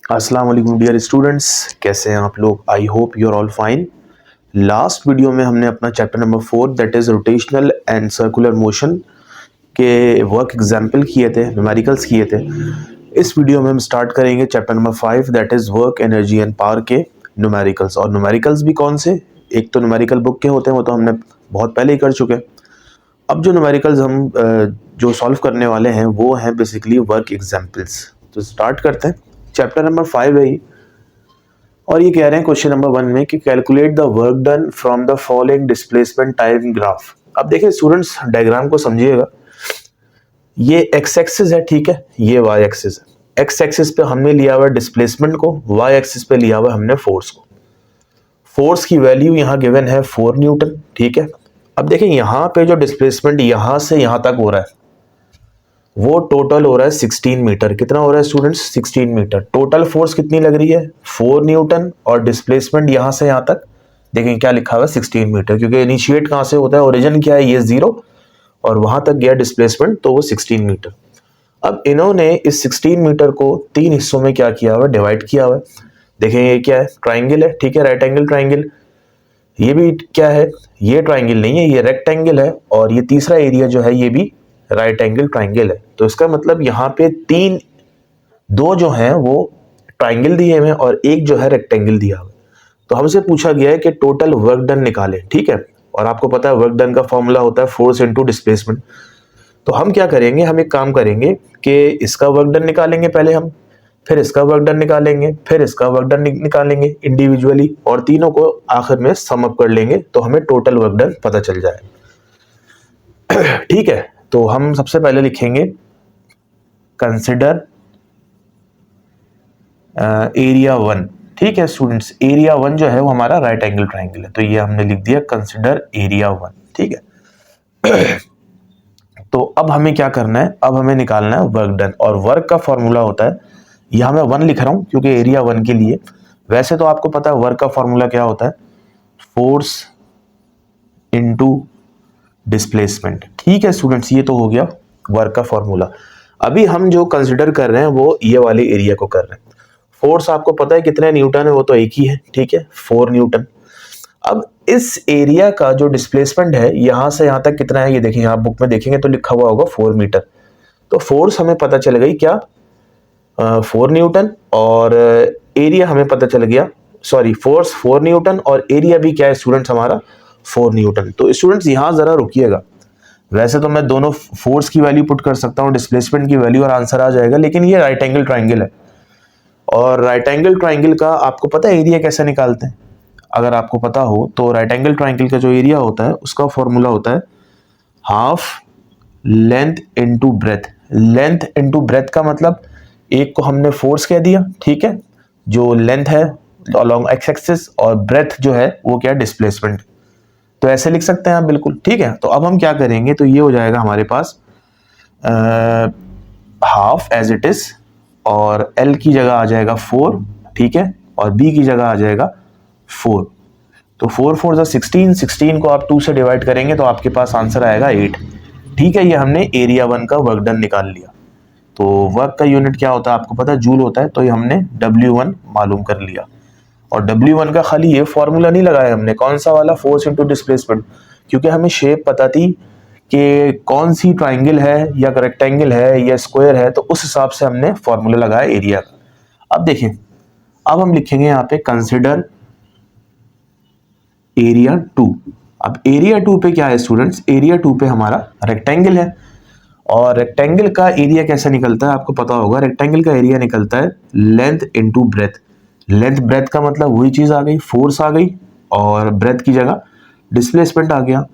अस्सलाम वालेकुम dear students, कैसे हैं आप लोग। I hope you are all fine. Last video में हमने अपना chapter number 4 that is rotational and circular motion के वर्क एग्जाम्पल किए थे, न्यूमेरिकल्स किए थे। इस वीडियो में हम स्टार्ट करेंगे chapter number 5 that is work energy and power के न्यूमेरिकल्स। और न्यूमेरिकल्स भी कौन से, एक तो न्यूमेरिकल बुक के होते हैं, वो तो हमने बहुत पहले ही कर चुके हैं। अब जो न्यूमेरिकल्स हम जो सॉल्व करने वाले हैं वो हैं बेसिकली वर्क एग्जाम्पल्स। तो स्टार्ट करते हैं। चैप्टर नंबर 5 है ये, और ये कह रहे हैं क्वेश्चन नंबर 1 में कि calculate the work done from the following displacement time graph. अब देखिए स्टूडेंट्स, डायग्राम को समझिएगा। ये एक्स एक्सिस है, ठीक है, ये वाई एक्सिस है। एक्स एक्सिस पे हमने लिया हुआ डिस्प्लेसमेंट को, वाई एक्सिस पे लिया हुआ हमने फोर्स को। फोर्स की वैल्यू यहाँ गिवन है 4 न्यूटन, ठीक है। अब देखिए यहाँ पे जो डिस्प्लेसमेंट यहाँ से यहाँ तक हो रहा है वो टोटल हो रहा है 16 मीटर। कितना हो रहा है स्टूडेंट्स? 16 मीटर। टोटल फोर्स कितनी लग रही है? 4 न्यूटन। और डिस्प्लेसमेंट यहाँ से यहाँ तक देखें क्या लिखा हुआ है, 16 मीटर, क्योंकि इनिशिएट कहाँ से होता है, ओरिजिन क्या है, ये 0, और वहां तक गया डिस्प्लेसमेंट, तो वो 16 मीटर। अब इन्होंने इस 16 मीटर को 3 हिस्सों में क्या किया हुआ है, डिवाइड किया हुआ है। देखें ये क्या है, ट्राइंगल है, ठीक है, राइट एंगल ट्राइंगल। ये भी क्या है, ये ट्राइंगल नहीं है, ये रेक्टेंगल है। और ये तीसरा एरिया जो है ये भी राइट एंगल ट्राइंगल है। तो इसका मतलब यहाँ पे दो जो हैं वो ट्राइंगल दिए हुए हैं और एक जो है रेक्टेंगल दिया हुआ है। तो हमसे पूछा गया है कि टोटल वर्क डन निकालें, ठीक है। और आपको पता है वर्क डन का फॉर्मूला होता है फोर्स इनटू डिस्प्लेसमेंट। तो हम क्या करेंगे, हम एक काम करेंगे कि इसका वर्क डन निकालेंगे पहले हम, फिर इसका वर्क डन निकालेंगे, फिर इसका वर्क डन निकालेंगे इंडिविजुअली, और तीनों को आखिर में सम अप कर लेंगे तो हमें टोटल वर्क डन पता चल जाए। ठीक है, तो हम सबसे पहले लिखेंगे कंसिडर एरिया 1, ठीक है स्टूडेंट्स। एरिया 1 जो है वो हमारा राइट एंगल ट्राइंगल है, तो ये हमने लिख दिया कंसिडर एरिया 1, ठीक है। तो अब हमें क्या करना है, अब हमें निकालना है वर्क डन। और वर्क का फॉर्मूला होता है, यहाँ मैं 1 लिख रहा हूँ क्योंकि एरिया 1 के लिए। वैसे तो आपको पता है वर्क का फॉर्मूला क्या होता है, फोर्स इनटू डिस्प्लेसमेंट, ठीक है स्टूडेंट्स। ये तो हो गया वर्क का फॉर्मूला। अभी हम जो कंसिडर कर रहे हैं वो ये वाले एरिया को कर रहे हैं। फोर्स आपको पता है कितने न्यूटन है, वो तो एक ही है, ठीक है, 4 न्यूटन। अब इस एरिया का जो डिस्प्लेसमेंट है यहां से यहां तक कितना है, ये देखिए आप बुक में देखेंगे तो लिखा हुआ होगा 4 मीटर। तो फोर्स हमें पता चल गई क्या, 4 न्यूटन, और एरिया हमें पता चल गया, सॉरी, फोर्स 4 न्यूटन और एरिया भी क्या है स्टूडेंट्स हमारा 4 न्यूटन। तो स्टूडेंट्स यहां जरा रुकिएगा। वैसे तो मैं दोनों फोर्स की वैल्यू पुट कर सकता हूं, डिस्प्लेसमेंट की वैल्यू, और आंसर आ जाएगा, लेकिन ये राइट एंगल ट्राइंगल है। और राइट एंगल ट्राइंगल का आपको पता है एरिया कैसे निकालते हैं? अगर आपको पता हो तो राइट एंगल ट्राइंगल का जो एरिया होता है उसका फॉर्मूला होता है half length into breadth. Length into breadth का मतलब एक को हमने फोर्स कह दिया, ठीक है, जो लेंथ है अलोंग एक्स एक्सिस, और ब्रेथ जो है वो क्या है, डिस्प्लेसमेंट। तो ऐसे लिख सकते हैं आप बिल्कुल, ठीक है। तो अब हम क्या करेंगे, तो ये हो जाएगा हमारे पास हाफ एज इट इज, और एल की जगह आ जाएगा 4, ठीक है, और बी की जगह आ जाएगा 4। तो 4 4 जा 16, 16 को आप 2 से डिवाइड करेंगे तो आपके पास आंसर आएगा 8, ठीक है। ये हमने एरिया 1 का वर्क डन निकाल लिया। तो वर्क का यूनिट क्या होता है आपको पता है, जूल होता है, तो ये हमने W1 मालूम कर लिया। और W1 का खाली ये फॉर्मूला नहीं लगाया हमने, कौन सा वाला, फोर्स इनटू डिस्प्लेसमेंट, क्योंकि हमें शेप पता थी कि कौन सी ट्राइंगल है या रेक्टेंगल है या स्क्वायर है, तो उस हिसाब से हमने फॉर्मूला लगाया एरिया का। अब देखिए, अब हम लिखेंगे यहाँ पे कंसिडर एरिया 2। अब एरिया 2 पे क्या है स्टूडेंट्स, एरिया 2 पे हमारा रेक्टेंगल है, और रेक्टेंगल का एरिया कैसे निकलता है आपको पता होगा। रेक्टेंगल का एरिया निकलता है length into breadth. Length breadth का मतलब वही चीज आ गई, फोर्स आ गई, और ब्रेथ की जगह डिस्प्लेसमेंट आ गया।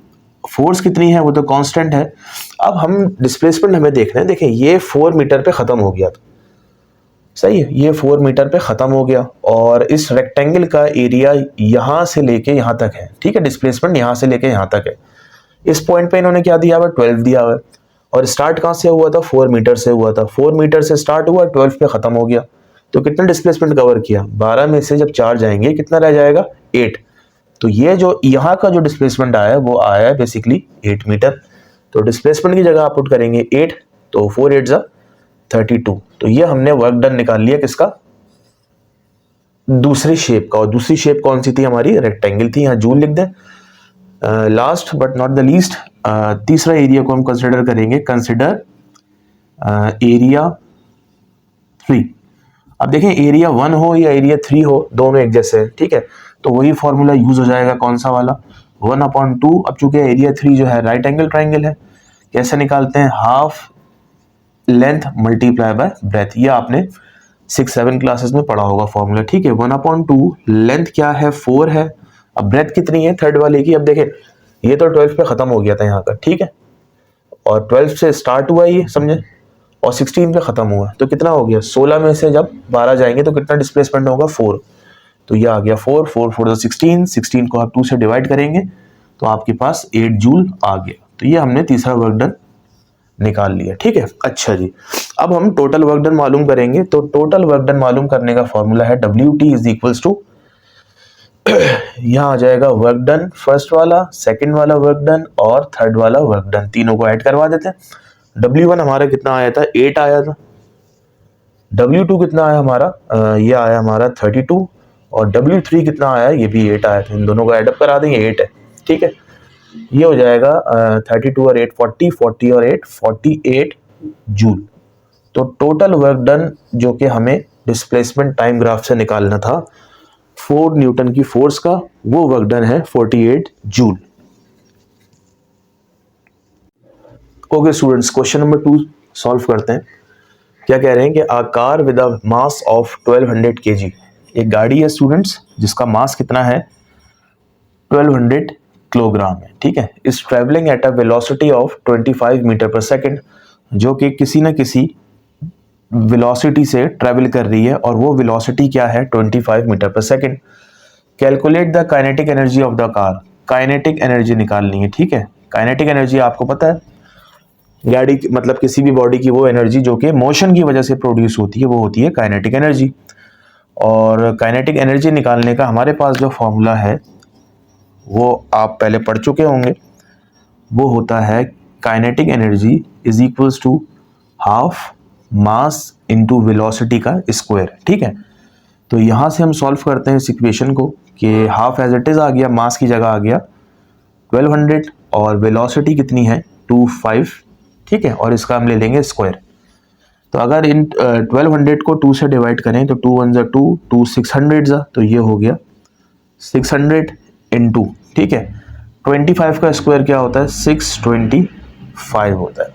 फोर्स कितनी है वो तो कांस्टेंट है। अब हम डिस्प्लेसमेंट हमें देखना है। देखें ये 4 मीटर पे खत्म हो गया, तो सही है, ये 4 मीटर पे खत्म हो गया, और इस रेक्टेंगल का एरिया यहां से लेके यहां तक है, ठीक है, डिस्प्लेसमेंट यहां से लेके यहां तक है। इस पॉइंट पे इन्होंने क्या दिया हुआ, 12 दिया हुआ है, और स्टार्ट कहां से हुआ था, 4 मीटर से हुआ था। 4 मीटर से स्टार्ट हुआ, 12 पे खत्म हो गया। तो कितना डिस्प्लेसमेंट कवर किया, 12 में से जब 4 जाएंगे कितना रह जाएगा, 8। तो ये जो यहाँ का जो डिस्प्लेसमेंट आया है वो आया है बेसिकली 8 मीटर। तो डिस्प्लेसमेंट की जगह आप पुट करेंगे 8, तो 4 8 जा 32। तो ये हमने वर्क डन निकाल लिया किसका, दूसरी शेप का, और दूसरी शेप कौन सी थी हमारी, रेक्टेंगल थी, यहाँ जूल लिख दें। Last but not the least, तीसरा एरिया को हम कंसिडर करेंगे, कंसिडर एरिया 3। अब देखें एरिया 1 हो या एरिया 3 हो, दोनों एक जैसे हैं, ठीक है, तो वही फॉर्मूला यूज हो जाएगा, कौन सा वाला, 1/2। अब चूंकि एरिया 3 जो है राइट एंगल ट्राइंगल है, कैसे निकालते हैं, half length multiply by breath, ये आपने 6-7 क्लासेस में पढ़ा होगा फॉर्मूला, ठीक है। 1/2 लेंथ क्या है, 4 है, अब ब्रेथ कितनी है थर्ड वाले की, अब देखें ये तो 12 पे खत्म हो गया था यहाँ का, ठीक है, और 12 से स्टार्ट हुआ ये समझे, और 16 पे खत्म हुआ, तो कितना हो गया, 16 में से जब 12 जाएंगे तो कितना डिस्प्लेसमेंट होगा, 4, तो ये आ गया 4, 4 4 16, 16 को आप 2 से डिवाइड करेंगे तो आपके पास 8 जूल आ गया। तो ये हमने तीसरा वर्क डन निकाल लिया, ठीक है। अच्छा जी, अब हम टोटल वर्क डन मालूम करेंगे। तो टोटल वर्क डन मालूम करने का फॉर्मूला है WT इज इक्वल्स टू, यहाँ आ जाएगा वर्क डन फर्स्ट वाला, सेकंड वाला वर्क डन और थर्ड वाला वर्क डन, तीनों को ऐड करवा देते हैं। W1 हमारा कितना आया था, 8 आया था। W2 कितना आया हमारा, ये आया हमारा 32, और W3 कितना आया, ये भी 8 आया था। इन दोनों को एडअप करा देंगे, 8 है, ठीक है। ये हो जाएगा 32 और 8 40, 40 और 8 48 जूल। तो टोटल वर्क डन जो कि हमें डिस्प्लेसमेंट टाइम ग्राफ से निकालना था 4 न्यूटन की फोर्स का, वो वर्क डन है 48 joule. Okay students, question number 2 solve करते हैं। क्या कह रहे हैं कि a car with a mass of 1200 kg, एक गाड़ी है स्टूडेंट्स जिसका मास कितना है, 1200 किलोग्राम है, ठीक है, is travelling at a velocity of 25 metre per second, जो कि किसी न किसी वेलोसिटी से ट्रेवल कर रही है, और वो वेलोसिटी क्या है, 25 metre per second. Calculate the kinetic energy of the car, kinetic energy निकालनी है, ठीक है। काइनेटिक एनर्जी आपको पता है, गाड़ी मतलब किसी भी बॉडी की वो एनर्जी जो कि मोशन की वजह से प्रोड्यूस होती है, वो होती है काइनेटिक एनर्जी। और काइनेटिक एनर्जी निकालने का हमारे पास जो फॉर्मूला है वो आप पहले पढ़ चुके होंगे, वो होता है kinetic energy is equals to half mass into velocity का स्क्वायर, ठीक है। तो यहाँ से हम सॉल्व करते हैं इस इक्वेशन को कि हाफ एज इट इज आ गया, मास की जगह आ गया 1200, और वेलोसिटी कितनी है 25, ठीक है, और इसका हम ले लेंगे स्क्वायर। तो अगर इन 1200 को 2 से डिवाइड करें तो 2 1 2, 2 600, तो ये हो गया 600 इंटू, ठीक है, 25 का स्क्वायर क्या होता है, 625 होता है।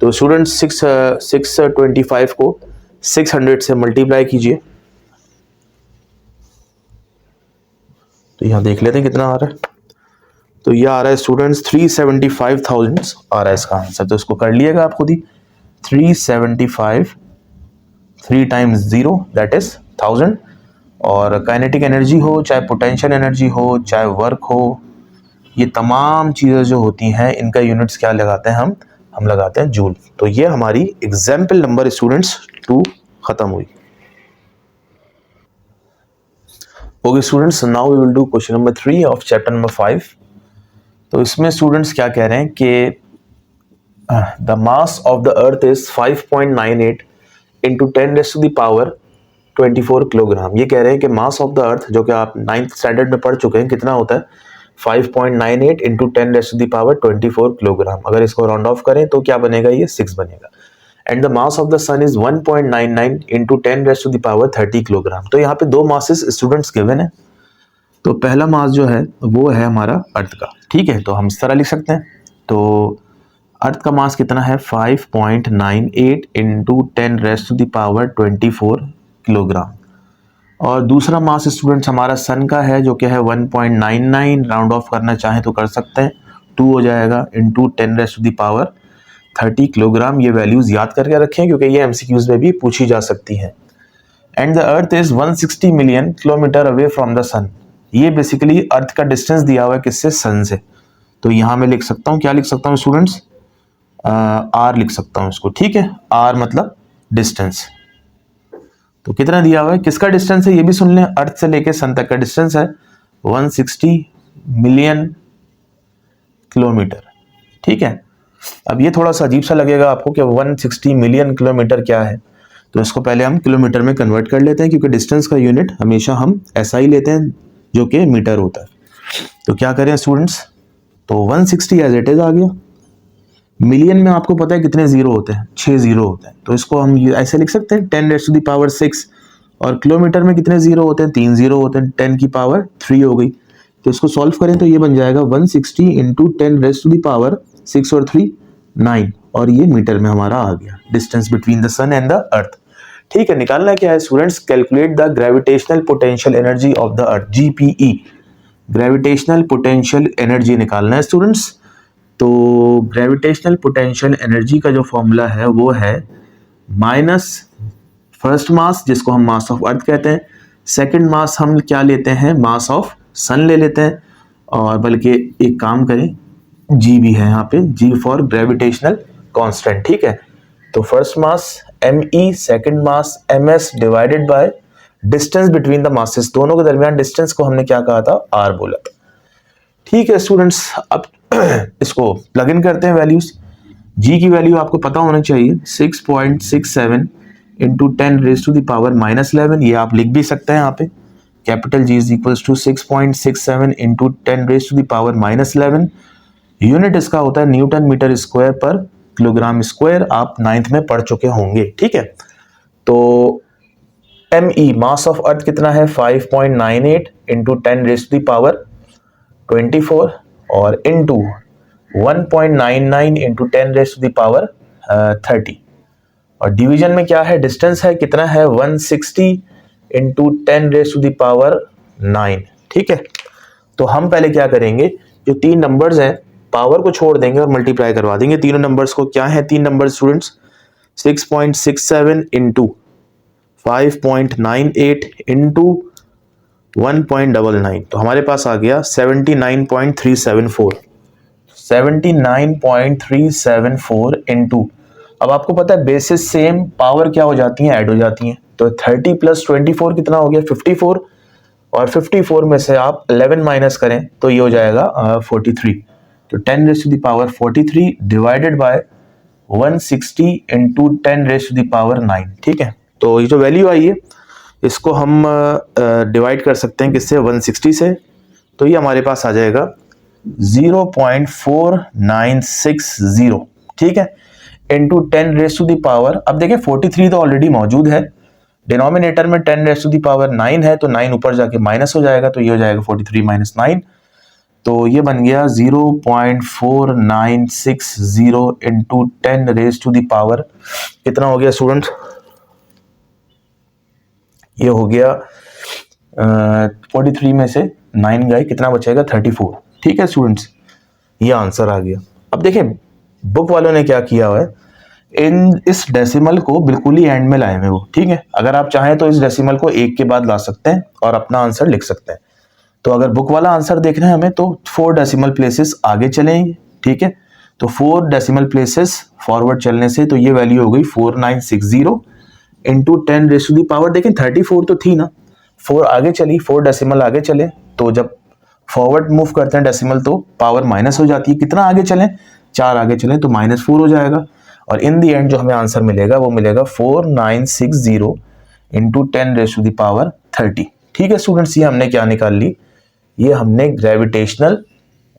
तो स्टूडेंट्स 625 को 600 से मल्टीप्लाई कीजिए, तो यहाँ देख लेते हैं कितना आ रहा है। तो ये आ रहा है स्टूडेंट्स 375,000 आ रहा है इसका आंसर। तो इसको कर लिएगा आप खुद ही, 375 3 टाइम्स 0 दैट इज 1000। और काइनेटिक एनर्जी हो, चाहे पोटेंशियल एनर्जी हो, चाहे वर्क हो, ये तमाम चीज़ें जो होती हैं इनका यूनिट्स क्या लगाते हैं हम लगाते हैं जूल। तो ये हमारी एग्जाम्पल नंबर स्टूडेंट्स 2 खत्म हुई। Okay students, now we will do question number 3 of chapter number 5। तो इसमें स्टूडेंट्स क्या कह रहे हैं कि the mass of the earth is 5.98 into 10⁻⁴ kilogram. ये कह रहे हैं कि मास ऑफ द अर्थ, जो कि आप 9th स्टैंडर्ड में पढ़ चुके हैं, कितना होता है 5.98 इंटू 10⁻⁴ किलोग्राम। अगर इसको राउंड ऑफ करें तो क्या बनेगा, ये 6 बनेगा। And the mass of the sun is 1.99 into 10⁻30 kilogram. तो यहाँ पे दो मासेस स्टूडेंट्स गिवन है। तो पहला मास जो है वो है हमारा अर्थ का, ठीक है, तो हम इस तरह लिख सकते हैं। तो अर्थ का मास कितना है 5.98 इंटू 10⁻24 किलोग्राम। और दूसरा मास स्टूडेंट्स हमारा सन का है जो कि है 1.99, राउंड ऑफ करना चाहें तो कर सकते हैं, 2 हो जाएगा इंटू 10⁻30 किलोग्राम। ये वैल्यूज याद करके रखें क्योंकि ये एमसीक्यूज में भी पूछी जा सकती हैं। And the earth is 160 million kilometre away from the sun. ये बेसिकली अर्थ का डिस्टेंस दिया हुआ है किससे, सन से। तो यहाँ मैं लिख सकता हूँ, क्या लिख सकता हूँ स्टूडेंट्स, आर लिख सकता हूँ इसको, ठीक है, आर मतलब डिस्टेंस। तो कितना दिया हुआ है, किसका डिस्टेंस है ये भी सुन लें, अर्थ से लेके सन तक का डिस्टेंस है 160 मिलियन किलोमीटर, ठीक है। अब ये थोड़ा सा अजीब सा लगेगा आपको कि 160 मिलियन किलोमीटर क्या है, तो इसको पहले हम किलोमीटर में कन्वर्ट कर लेते हैं, क्योंकि डिस्टेंस का यूनिट हमेशा हम SI लेते हैं जो कि मीटर होता है। तो क्या करें स्टूडेंट्स, तो 160 एज इट इज आ गया। मिलियन में आपको पता है कितने जीरो होते हैं, 6 जीरो होते हैं, तो इसको हम ऐसे लिख सकते हैं 10⁻⁶। और किलोमीटर में कितने जीरो होते हैं, 3 जीरो होते हैं, 10⁻³ हो गई। तो इसको सॉल्व करें तो ये बन जाएगा 160 × 10⁻⁶ और 3 9, और ये मीटर में हमारा आ गया distance between the sun and the earth. ठीक है, निकालना क्या है students, calculate the gravitational potential energy of the earth, GPE, gravitational potential energy निकालना है स्टूडेंट्स। तो ग्रेविटेशनल पोटेंशियल एनर्जी का जो फॉर्मूला है वो है माइनस फर्स्ट मास, जिसको हम मास ऑफ अर्थ कहते हैं, सेकंड मास हम क्या लेते हैं, मास ऑफ सन ले लेते हैं, और बल्कि एक काम करें, जी भी है यहाँ पे, जी फॉर ग्रेविटेशनल कांस्टेंट। ठीक है, तो first mass ME, second mass MS divided by distance between the masses, दोनों के दरमियान डिस्टेंस को हमने क्या कहा था, R बोला था। ठीक है स्टूडेंट्स, अब इसको प्लग इन करते हैं वैल्यूज। जी की वैल्यू आपको पता होना चाहिए 6.67 × 10⁻⁻11, ये आप लिख भी सकते हैं यहाँ पे, capital G is equals to 6.67 × 10⁻⁻11। Unit इसका होता है newton metre square per kilogram square, आप 9th में पढ़ चुके होंगे। ठीक है, तो ME मास ऑफ अर्थ कितना है, 5.98 × 10⁻24 और इनटू 1.99 × 10⁻30, और डिवीजन में क्या है, डिस्टेंस है कितना है, 160 × 10⁻9। ठीक है, तो हम पहले क्या करेंगे, जो 3 नंबर्स हैं पावर को छोड़ देंगे और मल्टीप्लाई करवा देंगे तीनों नंबर्स को। क्या है 3 नंबर स्टूडेंट्स, 6.67 × 5.98 × 1.99, तो हमारे पास आ गया 79.374 इनटू, अब आपको पता है बेसिस सेम, पावर क्या हो जाती है, ऐड हो जाती हैं, तो 30 + 24 कितना हो गया, 54, और 54 में से आप 11 माइनस करें तो ये हो जाएगा 43, तो 10⁻43 डिवाइडेड बाय 160 × 10⁻9। ठीक है, तो ये जो वैल्यू आई है इसको हम डिवाइड कर सकते हैं किससे, 160 से, तो ये हमारे पास आ जाएगा 0.4960। ठीक है, इंटू 10⁻, अब देखें 43 तो ऑलरेडी मौजूद है, डिनोमिनेटर में 10⁻9 है, तो 9 ऊपर जाके माइनस हो जाएगा, तो ये हो जाएगा 43 - 9, तो ये बन गया 0.4960 इंटू 10⁻, कितना हो गया स्टूडेंट, ये हो गया 43 में से 9 गए, कितना बचेगा, 34। ठीक है स्टूडेंट्स, ये आंसर आ गया। अब देखें बुक वालों ने क्या किया हुआ है, इस डेसिमल को बिल्कुल ही एंड में लाए हुए वो। ठीक है, अगर आप चाहें तो इस डेसिमल को 1 के बाद ला सकते हैं और अपना आंसर लिख सकते हैं। तो अगर बुक वाला आंसर देखना है हमें, तो 4 डेसिमल प्लेसेस आगे चलेंगे। ठीक है, तो 4 डेसिमल प्लेसेस फॉरवर्ड चलने से तो ये वैल्यू हो गई 4960 इंटू 10⁻, देखें 34 तो थी ना, 4 आगे चली, 4 डेसिमल आगे चले, तो जब फॉरवर्ड मूव करते हैं डेसिमल तो पावर माइनस हो जाती है, कितना आगे चलें, 4 आगे चलें तो -4 हो जाएगा, और इन दी एंड जो हमें आंसर मिलेगा वो मिलेगा 4960 इंटू 10⁻30। ठीक है स्टूडेंट्स, ये हमने क्या निकाल ली, ये हमने ग्रेविटेशनल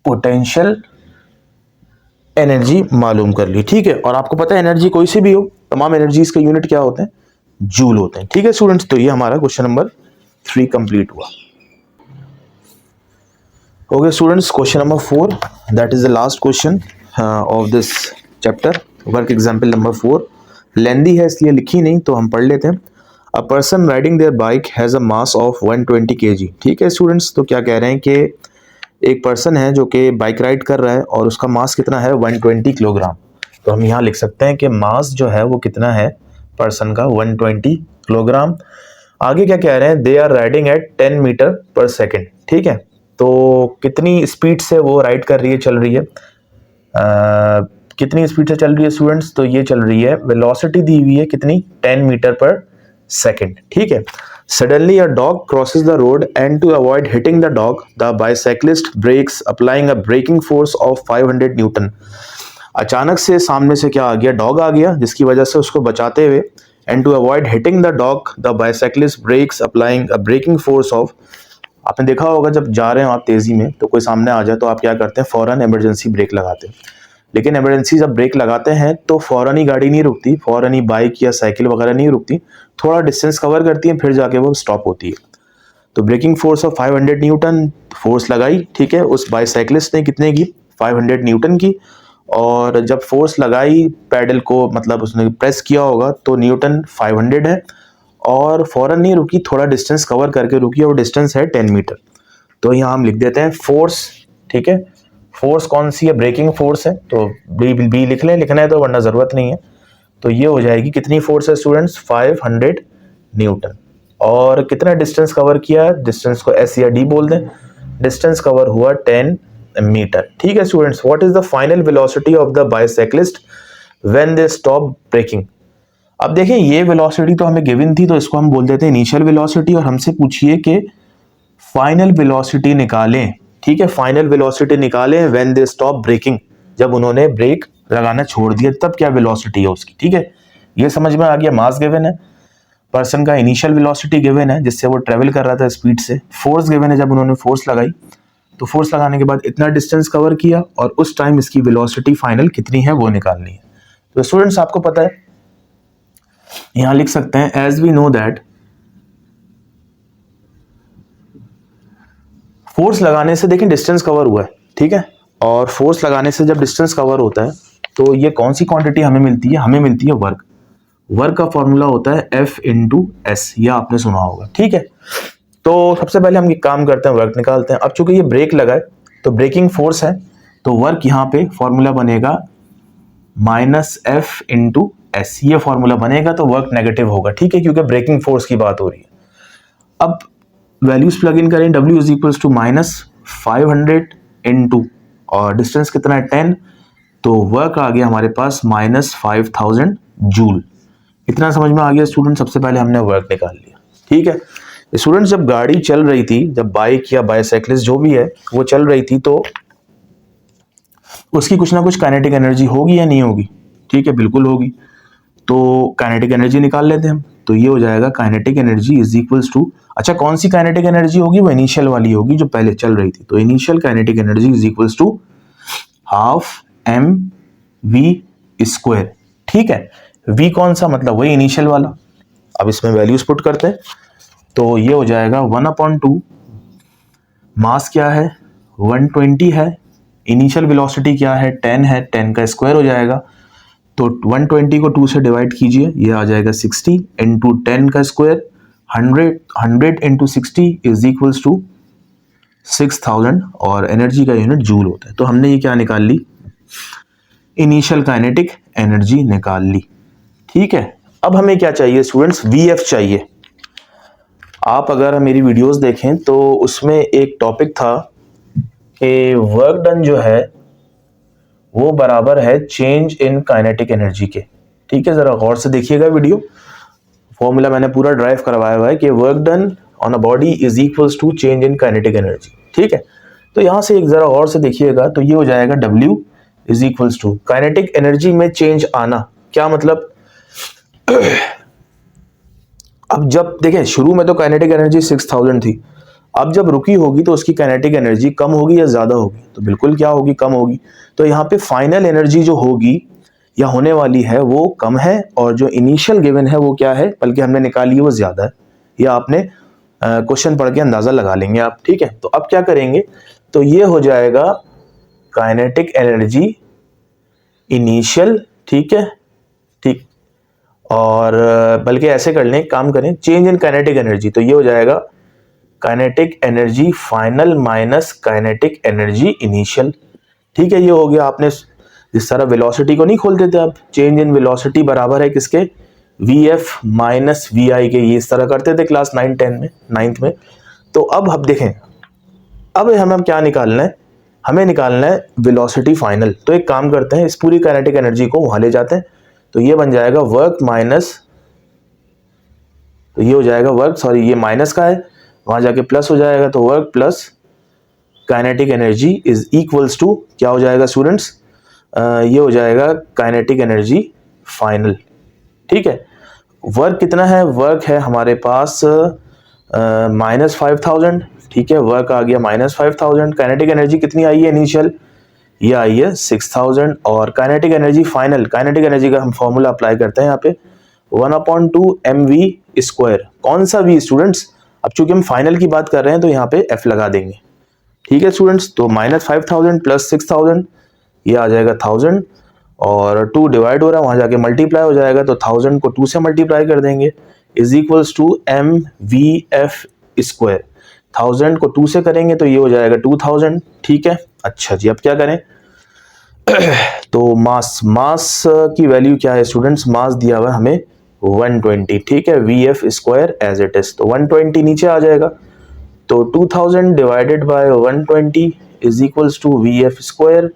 पोटेंशियल एनर्जी मालूम कर ली। ठीक है, और आपको पता है एनर्जी कोई सी भी हो, तमाम एनर्जीज के यूनिट क्या होते हैं, जूल होते हैं। ठीक है स्टूडेंट्स, तो ये हमारा क्वेश्चन नंबर 3 कंप्लीट हुआ। Okay students, question number 4, that is the last question of this chapter, work example number 4। Lengthy है इसलिए लिखी नहीं, तो हम पढ़ लेते हैं। A person riding their bike has a mass of 120 kg। ठीक है स्टूडेंट्स, तो क्या कह रहे हैं कि एक पर्सन है जो कि बाइक राइड कर रहा है और उसका मास कितना है, 120 किलोग्राम। तो हम यहाँ लिख सकते हैं कि मास जो है वो कितना है पर्सन का, 120 किलोग्राम। आगे क्या कह रहे हैं, they are riding at 10 metre per second. ठीक है, तो कितनी स्पीड से वो राइड कर रही है, चल रही है, कितनी स्पीड से चल रही है स्टूडेंट्स, तो ये चल रही है, वेलोसिटी दी हुई है कितनी, 10 मीटर पर सेकेंड। ठीक है, suddenly a dog crosses the road and to avoid hitting the dog the bicyclist brakes applying a braking force of 500 newton. अचानक से सामने से क्या आ गया, डॉग आ गया, जिसकी वजह से उसको बचाते हुए and to avoid hitting the dog the bicyclist brakes applying a braking force of. आपने देखा होगा जब जा रहे हो आप तेजी में तो कोई सामने आ जाए तो आप क्या करते हैं, फौरन इमरजेंसी ब्रेक लगाते हैं। लेकिन इमरजेंसी जब ब्रेक लगाते हैं तो फौरन ही गाड़ी नहीं रुकती, फौरन ही बाइक या साइकिल वगैरह नहीं रुकती, थोड़ा डिस्टेंस कवर करती है फिर जाके वो स्टॉप होती है। तो braking force of 500 newton force लगाई, ठीक है, उस बाइसाइक्लिस्ट ने कितने की, 500 न्यूटन की। और जब फोर्स लगाई पैडल को, मतलब उसने प्रेस किया होगा तो न्यूटन 500 है, और फौरन नहीं रुकी, थोड़ा डिस्टेंस कवर करके रुकी और डिस्टेंस है 10 मीटर। तो यहाँ हम लिख देते हैं फोर्स, ठीक है। फोर्स कौन सी है, ब्रेकिंग फोर्स है, तो बी लिख लें, लिखना है तो, वरना ज़रूरत नहीं है। तो ये हो जाएगी, कितनी फोर्स है स्टूडेंट्स, 500 न्यूटन। और कितना डिस्टेंस कवर किया, डिस्टेंस को एस या डी बोल दें, डिस्टेंस कवर हुआ 10 मीटर। ठीक है students, what is the final velocity of the bicyclist when they stop braking. अब देखिए ये वेलोसिटी तो हमें गिवन थी, तो इसको हम बोल देते हैं इनिशियल वेलोसिटी, और हमसे पूछिए कि फाइनल वेलोसिटी निकालें। ठीक है, फाइनल वेलोसिटी निकालें व्हेन दे स्टॉप ब्रेकिंग, जब उन्होंने ब्रेक लगाना छोड़ दिया तब क्या वेलोसिटी है उसकी। ठीक है, ये समझ में आ गया। मास गिवन है, पर्सन का इनिशियल वेलोसिटी गिवन है जिससे वो ट्रेवल कर रहा था स्पीड से, फोर्स गिवन है जब उन्होंने फोर्स लगाई, तो फोर्स लगाने के बाद इतना डिस्टेंस कवर किया और उस टाइम इसकी वेलोसिटी फाइनल कितनी है वो निकालनी है। तो स्टूडेंट्स आपको पता है, यहां लिख सकते हैं as we know that force लगाने से देखिए डिस्टेंस कवर हुआ है, ठीक है, और फोर्स लगाने से जब डिस्टेंस कवर होता है तो ये कौन सी क्वांटिटी हमें मिलती है, हमें मिलती है वर्क। वर्क का फॉर्मूला होता है F इंटू एस, यह आपने सुना होगा। ठीक है, तो सबसे पहले हम ये काम करते हैं, वर्क निकालते हैं। अब चूंकि ये ब्रेक लगा है तो ब्रेकिंग फोर्स है, तो वर्क यहाँ पे फॉर्मूला बनेगा -F इंटू एस, ये फॉर्मूला बनेगा, तो वर्क नेगेटिव होगा। ठीक है, क्योंकि ब्रेकिंग फोर्स की बात हो रही है। अब वैल्यूज प्लग इन करें, W is equals to -500 into, और डिस्टेंस कितना है 10, तो वर्क आ गया हमारे पास -5000 जूल। इतना समझ में आ गया स्टूडेंट। सबसे पहले हमने वर्क निकाल लिया। ठीक है स्टूडेंट, जब गाड़ी चल रही थी, जब बाइक या बाइसाइक्लिस्ट जो भी है वो चल रही थी, तो उसकी कुछ ना कुछ काइनेटिक एनर्जी होगी या नहीं होगी। ठीक है, बिल्कुल होगी। तो काइनेटिक एनर्जी निकाल लेते हैं हम। तो ये हो जाएगा kinetic energy is equals to, अच्छा कौन सी काइनेटिक एनर्जी होगी, वो इनिशियल वाली होगी जो पहले चल रही थी। तो initial kinetic energy is equals to ½ mv²। ठीक है, v कौन सा, मतलब वही इनिशियल वाला। अब इसमें वैल्यूज पुट करते हैं, तो ये हो जाएगा 1/2, मास क्या है 120 है, इनिशियल वेलोसिटी क्या है 10 है, 10 का स्क्वायर हो जाएगा, तो 120 को 2 से डिवाइड कीजिए, ये आ जाएगा 60 इंटू 10 का square, 100 into 60 is equals to 6000, और एनर्जी का यूनिट जूल होता है। तो हमने ये क्या निकाल ली, इनिशियल काइनेटिक एनर्जी निकाल ली। ठीक है, अब हमें क्या चाहिए स्टूडेंट्स, VF चाहिए। आप अगर मेरी वीडियोस देखें तो उसमें एक टॉपिक था कि वर्क डन जो है वो बराबर है चेंज इन काइनेटिक एनर्जी के। ठीक है, जरा गौर से देखिएगा वीडियो, फॉर्मूला मैंने पूरा ड्राइव करवाया हुआ है कि work done on a body is equals to change in kinetic energy. ठीक है, तो यहां से एक जरा गौर से देखिएगा, तो ये हो जाएगा W is equals to kinetic energy में चेंज आना, क्या मतलब अब जब देखें शुरू में तो काइनेटिक एनर्जी 6000 थी, अब जब रुकी होगी तो उसकी काइनेटिक एनर्जी कम होगी या ज्यादा होगी, तो बिल्कुल क्या होगी, कम होगी। तो यहाँ पे फाइनल एनर्जी जो होगी या होने वाली है वो कम है, और जो इनिशियल गिवन है वो क्या है, बल्कि हमने निकाली है वो ज्यादा है, या आपने क्वेश्चन पढ़ के अंदाजा लगा लेंगे आप। ठीक है, तो अब क्या करेंगे, तो ये हो जाएगा काइनेटिक एनर्जी इनिशियल, ठीक है, ठीक, और बल्कि ऐसे कर लें, काम करें, चेंज इन काइनेटिक एनर्जी, तो ये हो जाएगा kinetic energy final minus kinetic energy initial. ठीक है, ये हो गया। आपने जिस तरह वेलोसिटी को नहीं खोलते थे, अब चेंज इन वेलोसिटी बराबर है किसके, VF माइनस VI के, ये इस तरह करते थे क्लास 9-10 में, 9th में। तो अब देखें, अब हमें क्या निकालना है, हमें निकालना है वेलोसिटी फाइनल। तो एक काम करते हैं, इस पूरी काइनेटिक एनर्जी को वहां ले जाते हैं, तो ये बन जाएगा वर्क माइनस, तो ये हो जाएगा वर्क, सॉरी ये माइनस का है, वहां जाके प्लस हो जाएगा, तो work plus kinetic energy is equals to क्या हो जाएगा स्टूडेंट्स, ये हो जाएगा काइनेटिक एनर्जी फाइनल। ठीक है, वर्क कितना है, वर्क है हमारे पास -5000, ठीक है, वर्क आ गया -5000। काइनेटिक एनर्जी कितनी आई है इनिशियल, ये आई है 6000। और kinetic energy final, kinetic energy का हम फॉर्मूला अप्लाई करते हैं यहाँ पे 1/2 mv²। कौन सा v स्टूडेंट्स, अब चूंकि हम फाइनल की बात कर रहे हैं तो यहाँ पे f लगा देंगे, ठीक है स्टूडेंट्स। तो -5000 प्लस 6000, ये आ जाएगा 1000, और 2 डिवाइड हो रहा है, वहां जाके मल्टीप्लाई हो जाएगा, तो 1000 को 2 से मल्टीप्लाई कर देंगे, इज इक्वल्स टू mvf²। 1000 को 2 से करेंगे तो ये हो जाएगा 2000, ठीक है। अच्छा जी, अब क्या करें तो मास की वैल्यू क्या है स्टूडेंट्स, मास दिया हुआ है हमें 120, ठीक है, vf² एज इट इज, तो 120 नीचे आ जाएगा, तो 2000 divided by 120 is equals to vf²।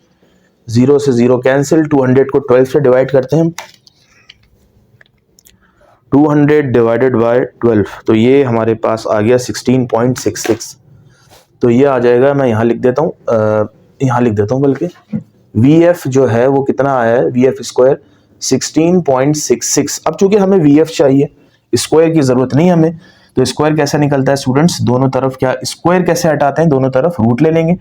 0 से 0 कैंसिल, 200 को 12 से डिवाइड करते हैं, 200 डिवाइडेड बाय 12, तो ये हमारे पास आ गया 16.66। तो ये आ जाएगा, मैं यहाँ लिख देता हूँ, यहाँ लिख देता हूँ बल्कि, vf जो है वो कितना आया है, vf² 16.66। अब चूंकि हमें vf चाहिए, स्क्वायर की जरूरत नहीं हमें, तो स्क्वायर कैसे निकलता है स्टूडेंट्स, दोनों तरफ क्या स्क्वायर कैसे हटाते हैं, दोनों तरफ रूट ले लेंगे,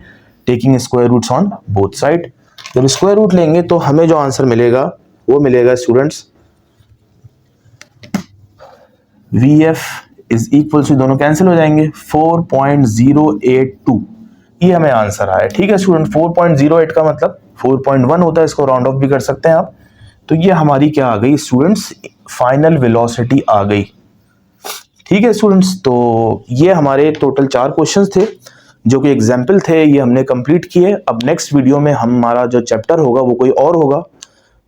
taking square roots on both side. जब स्क्वायर रूट लेंगे तो हमें जो आंसर मिलेगा वो मिलेगा students vf is equal to, दोनों कैंसिल हो जाएंगे, 4.082, ये हमें आंसर आया, ठीक है स्टूडेंट। 4.08 का मतलब 4.1 होता है, इसको राउंड ऑफ भी कर सकते हैं आप। तो ये हमारी क्या आ गई स्टूडेंट्स, फाइनल वेलोसिटी आ गई, ठीक है स्टूडेंट्स। तो ये हमारे टोटल 4 क्वेश्चंस थे जो कि एग्जाम्पल थे, ये हमने कंप्लीट किए। अब नेक्स्ट वीडियो में हमारा जो चैप्टर होगा वो कोई और होगा।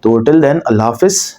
तो टिल देन अल्लाह हाफिज।